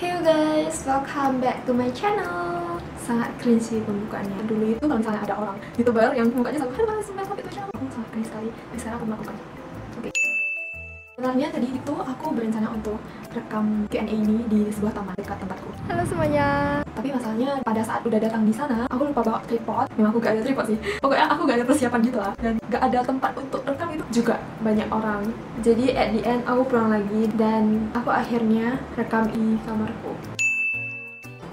Hey guys, welcome back to my channel. Sangat cringe sih pembukaannya. Dulu itu kalau misalnya ada orang YouTuber yang mukanya selalu halo welcome to channel, aku sangat cringe sekali. Dan sekarang aku melakukan. Oke. Sebenarnya tadi itu aku berencana untuk rekam Q&A ini di sebuah taman dekat tempatku. Halo semuanya. Tapi masalahnya pada saat udah datang di sana, aku lupa bawa tripod. Memang aku gak ada tripod sih. Pokoknya aku gak ada persiapan gitu lah. Dan gak ada tempat untuk rekam itu juga banyak orang. Jadi at the end aku pulang lagi dan aku akhirnya rekam di kamarku.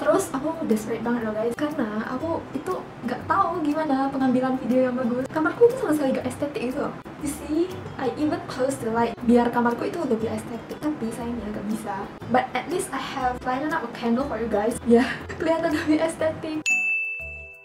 Terus aku desperate banget loh guys, karena aku itu gak tahu gimana pengambilan video yang bagus. Kamarku itu sama sekali gak estetik gitu loh. You see, I even close the light biar kamarku itu lebih estetik, tapi sayangnya gak bisa. But at least I have lighted up a candle for you guys. Ya, kelihatan lebih estetik.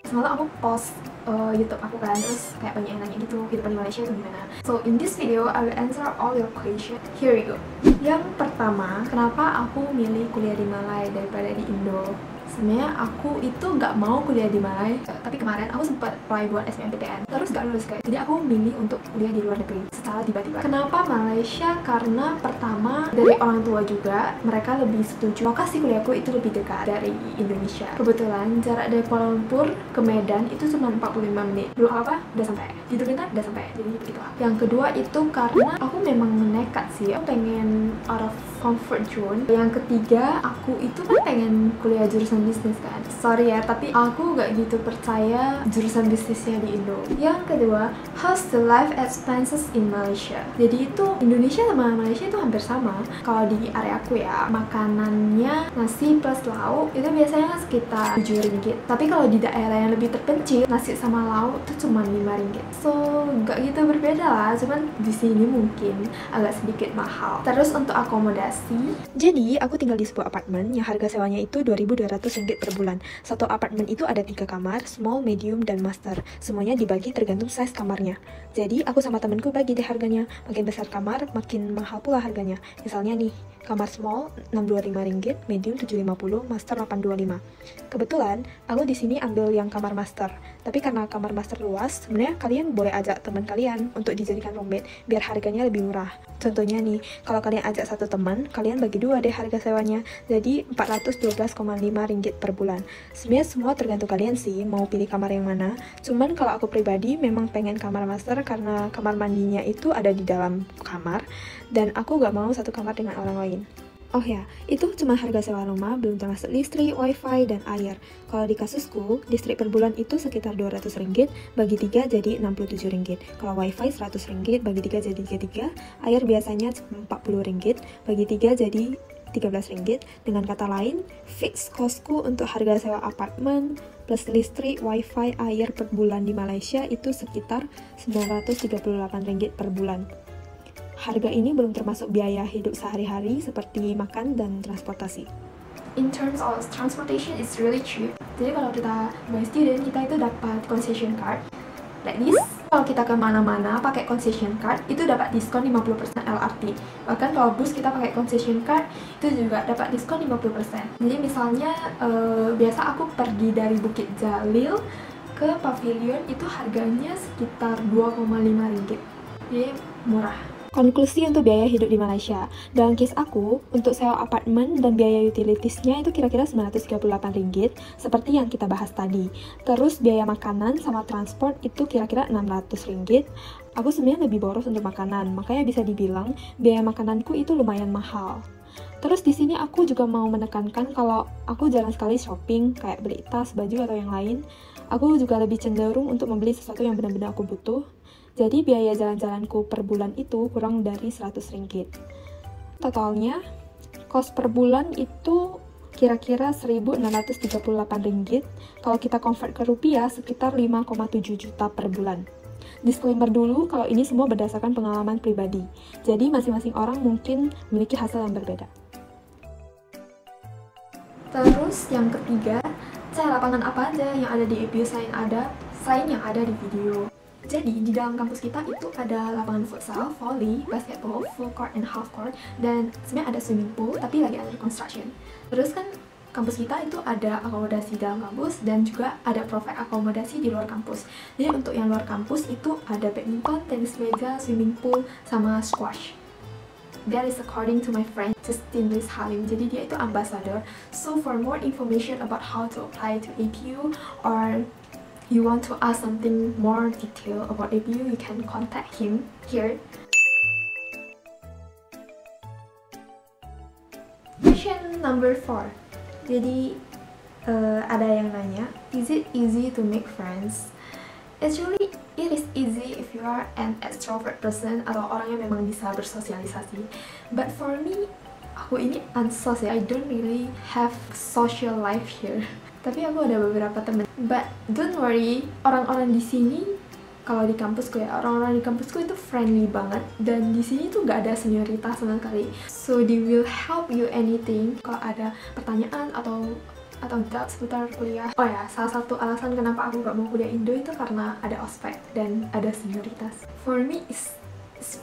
Semalam aku post YouTube aku kan, terus kayak banyak yang nanya gitu, kehidupan di Malaysia itu gimana. So in this video, I will answer all your questions. Here we go. Yang pertama, kenapa aku milih kuliah di Malai daripada di Indo? Sebenarnya aku itu nggak mau kuliah di Malai, tapi kemarin aku sempat apply buat SBMPTN, terus nggak lulus guys. Jadi aku milih untuk kuliah di luar negeri secara tiba-tiba. Kenapa Malaysia? Karena pertama dari orang tua juga, mereka lebih setuju lokasi kuliahku itu lebih dekat dari Indonesia. Kebetulan jarak dari Kuala Lumpur ke Medan itu cuma 45 menit. Dulu apa? Udah sampai. Di Turkitan udah sampai. Jadi begitu lah. Yang kedua itu karena aku memang nekat sih. Aku pengen out of comfort zone. Yang ketiga, aku itu kan pengen kuliah jurusan bisnis kan. Sorry ya, tapi aku gak gitu percaya jurusan bisnisnya di Indo. Yang kedua, how's the life expenses in Malaysia? Jadi itu Indonesia sama Malaysia itu hampir sama. Kalau di area aku ya, makanannya nasi plus lauk itu biasanya sekitar 7 ringgit. Tapi kalau di daerah yang lebih terpencil, nasi sama lauk itu cuma 5 ringgit. So, gak gitu berbeda lah. Cuman di sini mungkin agak sedikit mahal. Terus untuk akomodasi, jadi aku tinggal di sebuah apartemen yang harga sewanya itu 2.200 ringgit per bulan. Satu apartemen itu ada 3 kamar, small, medium, dan master. Semuanya dibagi tergantung size kamarnya. Jadi aku sama temenku bagi deh harganya. Makin besar kamar, makin mahal pula harganya. Misalnya nih, kamar small 625 ringgit, medium 750, master 825. Kebetulan aku di sini ambil yang kamar master. Tapi karena kamar master luas, sebenarnya kalian boleh ajak teman kalian untuk dijadikan roommate biar harganya lebih murah. Contohnya nih, kalau kalian ajak satu teman, kalian bagi dua deh harga sewanya. Jadi 412,5 ringgit per bulan. Sebenarnya semua tergantung kalian sih mau pilih kamar yang mana. Cuman kalau aku pribadi memang pengen kamar master karena kamar mandinya itu ada di dalam kamar dan aku gak mau satu kamar dengan orang lain. Oh ya, itu cuma harga sewa rumah, belum termasuk listrik, wifi, dan air. Kalau di kasusku, listrik per bulan itu sekitar 200 ringgit, bagi 3 jadi 67 ringgit. Kalau wifi 100 ringgit, bagi 3 jadi 33. Air biasanya 40 ringgit, bagi 3 jadi 13 ringgit. Dengan kata lain, fix costku untuk harga sewa apartemen plus listrik, wifi, air per bulan di Malaysia itu sekitar 938 ringgit per bulan. Harga ini belum termasuk biaya hidup sehari-hari seperti makan dan transportasi. In terms of transportation, it's really cheap. Jadi kalau kita sebagai student, kita itu dapat concession card like this. Kalau kita kemana-mana pakai concession card, itu dapat diskon 50% LRT. Bahkan kalau bus kita pakai concession card, itu juga dapat diskon 50%. Jadi misalnya, biasa aku pergi dari Bukit Jalil ke Pavilion, itu harganya sekitar 2,5 ringgit. Jadi murah. Konklusi untuk biaya hidup di Malaysia. Dalam case aku, untuk sewa apartemen dan biaya utilitiesnya itu kira-kira 938 ringgit, seperti yang kita bahas tadi. Terus biaya makanan sama transport itu kira-kira 600 ringgit. Aku sebenarnya lebih boros untuk makanan, makanya bisa dibilang biaya makananku itu lumayan mahal. Terus di sini aku juga mau menekankan kalau aku jarang sekali shopping, kayak beli tas, baju, atau yang lain. Aku juga lebih cenderung untuk membeli sesuatu yang benar-benar aku butuh. Jadi biaya jalan-jalanku per bulan itu kurang dari 100 ringgit. Totalnya, kos per bulan itu kira-kira 1.638 ringgit. Kalau kita convert ke rupiah, sekitar 5,7 juta per bulan. Disclaimer dulu, kalau ini semua berdasarkan pengalaman pribadi. Jadi masing-masing orang mungkin memiliki hasil yang berbeda. Terus yang ketiga, cara lapangan apa aja yang ada di APU selain yang ada di video. Jadi di dalam kampus kita itu ada lapangan futsal, volley, basketball, full court and half court, dan sebenarnya ada swimming pool tapi lagi under construction. Terus kan kampus kita itu ada akomodasi dalam kampus dan juga ada provide akomodasi di luar kampus. Jadi untuk yang luar kampus itu ada badminton, tenis meja, swimming pool, sama squash. that is according to my friend Justin Louis Halim. Jadi dia itu ambassador. So for more information about how to apply to APU, or you want to ask something more detail about APU, you can contact him here. Question number 4. Jadi ada yang nanya, is it easy to make friends? Actually, it is easy if you are an extrovert person atau orang yang memang bisa bersosialisasi. But for me, aku ini unsocial. I don't really have social life here. Tapi aku ada beberapa temen. But don't worry, orang-orang di sini, kalau di kampusku ya, orang-orang di kampusku itu friendly banget. Dan di sini tuh gak ada senioritas sama sekali. So they will help you anything. Kalau ada pertanyaan atau doubt seputar kuliah. Oh ya, salah satu alasan kenapa aku gak mau kuliah Indo itu karena ada ospek dan ada senioritas. For me, it's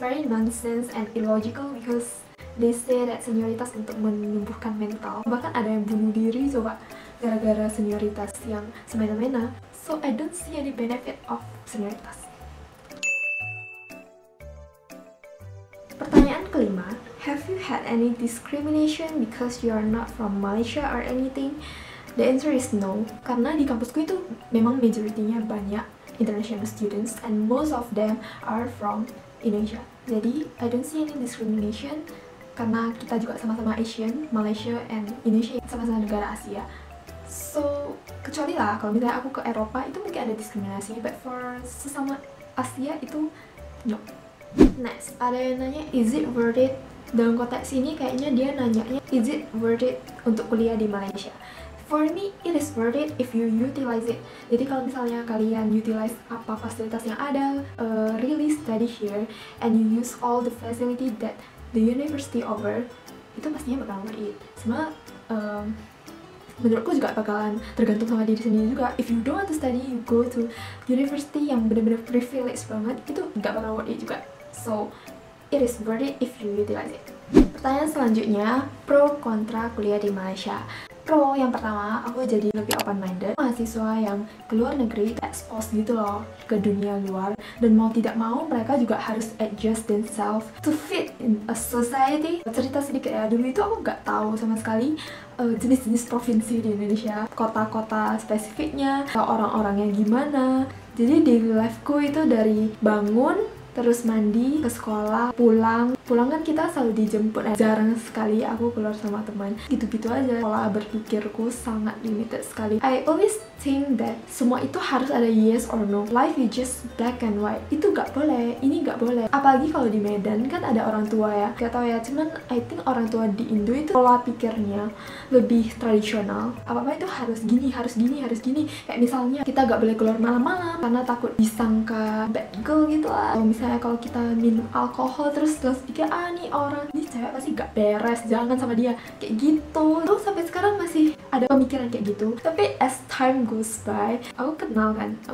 very nonsense and illogical because they say that senioritas untuk menumbuhkan mental. Bahkan ada yang bunuh diri coba gara-gara senioritas yang semena-mena. So I don't see any benefit of senioritas. Pertanyaan kelima, have you had any discrimination because you are not from Malaysia or anything? The answer is no, karena di kampusku itu memang majority-nya banyak international students and most of them are from Indonesia. Jadi I don't see any discrimination karena kita juga sama-sama Asian, Malaysia and Indonesia sama-sama negara Asia. So kecuali lah kalau misalnya aku ke Eropa itu mungkin ada diskriminasi, but for sesama Asia itu no. Next, ada yang nanya, is it worth it? Dalam konteks ini kayaknya dia nanyanya, is it worth it untuk kuliah di Malaysia? For me, it is worth it if you utilize it. Jadi kalau misalnya kalian utilize apa fasilitas yang ada, really study here, and you use all the facility that the university offer, itu pastinya bakalan worth it. Semua menurutku juga bakalan tergantung sama diri sendiri juga. If you don't want to study, you go to university yang benar-benar privilege banget, itu gak bakal worth it juga. So, it is worth it if you utilize it. Pertanyaan selanjutnya, pro kontra kuliah di Malaysia. Pro, yang pertama, aku jadi lebih open-minded. Mahasiswa yang keluar negeri, expose gitu loh ke dunia luar. Dan mau tidak mau, mereka juga harus adjust themselves to fit in a society. Cerita sedikit ya, dulu itu aku nggak tahu sama sekali jenis-jenis provinsi di Indonesia, kota-kota spesifiknya, orang-orangnya gimana. Jadi daily life-ku itu dari bangun, terus mandi, ke sekolah, pulang kan kita selalu dijemput. Jarang sekali aku keluar sama teman, gitu-gitu aja. Pola berpikirku sangat limited sekali. I always think that semua itu harus ada yes or no. Life is just black and white. Itu gak boleh, ini gak boleh. Apalagi kalau di Medan kan ada orang tua ya, gak tau ya, cuman I think orang tua di Indo itu pola pikirnya lebih tradisional. Apa-apa itu harus gini, harus gini, harus gini. Kayak misalnya kita gak boleh keluar malam-malam karena takut disangka bad girl gitu lah. Misalnya kalau kita minum alkohol terus pikir, nih orang, ini cewek pasti gak beres, jangan sama dia, kayak gitu. Terus sampai sekarang masih ada pemikiran kayak gitu. Tapi as time goes by, aku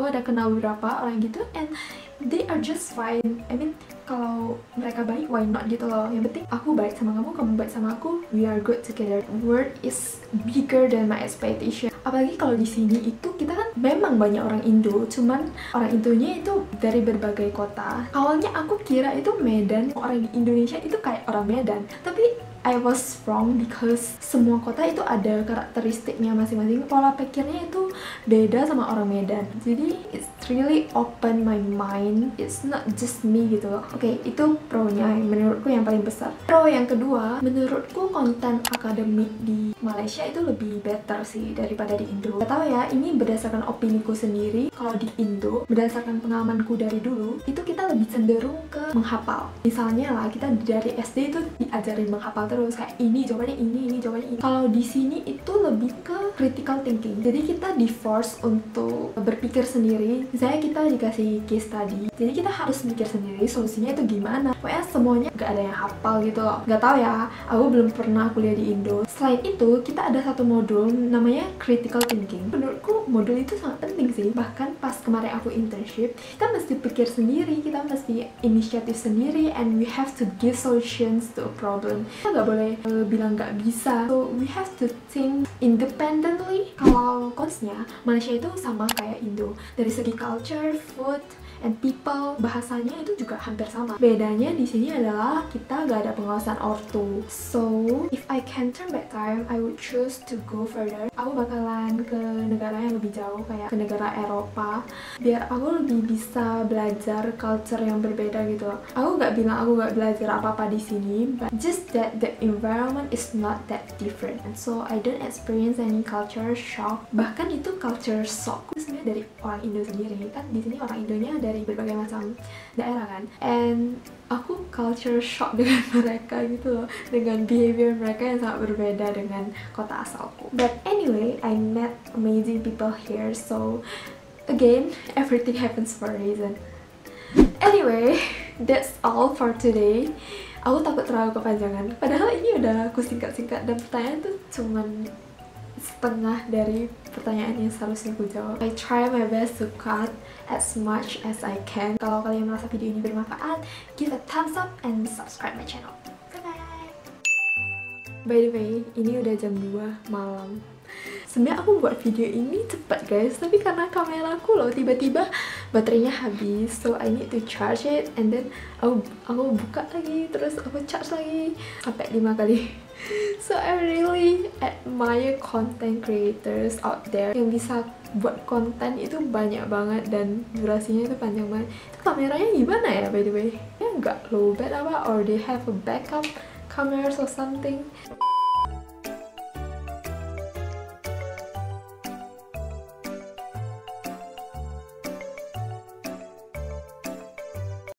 ada kenal beberapa orang gitu, and they are just fine. I mean, kalau mereka baik, why not gitu loh. Yang penting aku baik sama kamu, kamu baik sama aku, we are good together. World is bigger than my expectation. Apalagi kalau di sini itu kita kan memang banyak orang Indo, cuman orang Indonya itu dari berbagai kota. Awalnya aku kira itu Medan, orang di Indonesia itu kayak orang Medan, tapi I was wrong because semua kota itu ada karakteristiknya masing-masing. Pola pikirnya itu beda sama orang Medan. Jadi it's really open my mind. It's not just me gitu loh. Oke, itu pro-nya menurutku yang paling besar. Pro yang kedua, menurutku konten akademik di Malaysia itu lebih better sih daripada di Indo. Gak tau ya, ini berdasarkan opiniku sendiri. Kalau di Indo, berdasarkan pengalamanku dari dulu, itu kita lebih cenderung ke menghafal. Misalnya lah, kita dari SD itu diajarin menghafal terus, kayak ini jawabannya ini jawabannya ini. Kalau di sini itu lebih ke critical thinking. Jadi kita di force untuk berpikir sendiri. Misalnya kita dikasih case study, jadi kita harus mikir sendiri solusinya itu gimana. Pokoknya semuanya gak ada yang hafal gitu loh. Gak tau ya, aku belum pernah kuliah di Indo. Selain itu, kita ada satu modul namanya critical thinking. Menurutku modul itu sangat penting sih. Bahkan pas kemarin aku internship, kita mesti pikir sendiri, kita mesti inisiatif sendiri, and we have to give solutions to a problem. Kita gak boleh bilang gak bisa. So we have to think independently. Kalau cons-nya, Malaysia itu sama kayak Indo dari segi culture, food, and people bahasanya itu juga hampir sama. Bedanya di sini adalah kita gak ada pengawasan ortu. So if I can turn back time, I would choose to go further. Aku bakalan ke negara yang lebih jauh, kayak ke negara Eropa, biar aku lebih bisa belajar culture yang berbeda gitu loh. Aku gak bilang aku gak belajar apa-apa di sini, but just that the environment is not that different, and so I don't experience any culture shock. Bahkan itu culture shock itu sebenarnya dari orang Indo sendiri. Kan di sini orang Indonya dari berbagai macam daerah kan, and aku culture shock dengan mereka gitu loh, dengan behavior mereka yang sangat berbeda dengan kota asalku. But anyway, I met amazing people here, so again, everything happens for a reason. Anyway, that's all for today. Aku takut terlalu kepanjangan, padahal ini udah aku singkat-singkat dan pertanyaan tuh cuman setengah dari pertanyaan yang seharusnya aku jawab. I try my best to cut as much as I can. Kalau kalian merasa video ini bermanfaat, give a thumbs up and subscribe my channel. Bye bye. By the way, ini udah jam 2 malam. Sebenarnya aku buat video ini cepat guys, tapi karena kameraku loh tiba-tiba baterainya habis, so I need to charge it, and then aku buka lagi, terus aku charge lagi sampai 5 kali. So I really admire content creators out there yang bisa buat konten itu banyak banget dan durasinya itu panjang banget. Itu kameranya gimana ya by the way? Ya nggak lowbat apa, or they have a backup cameras or something?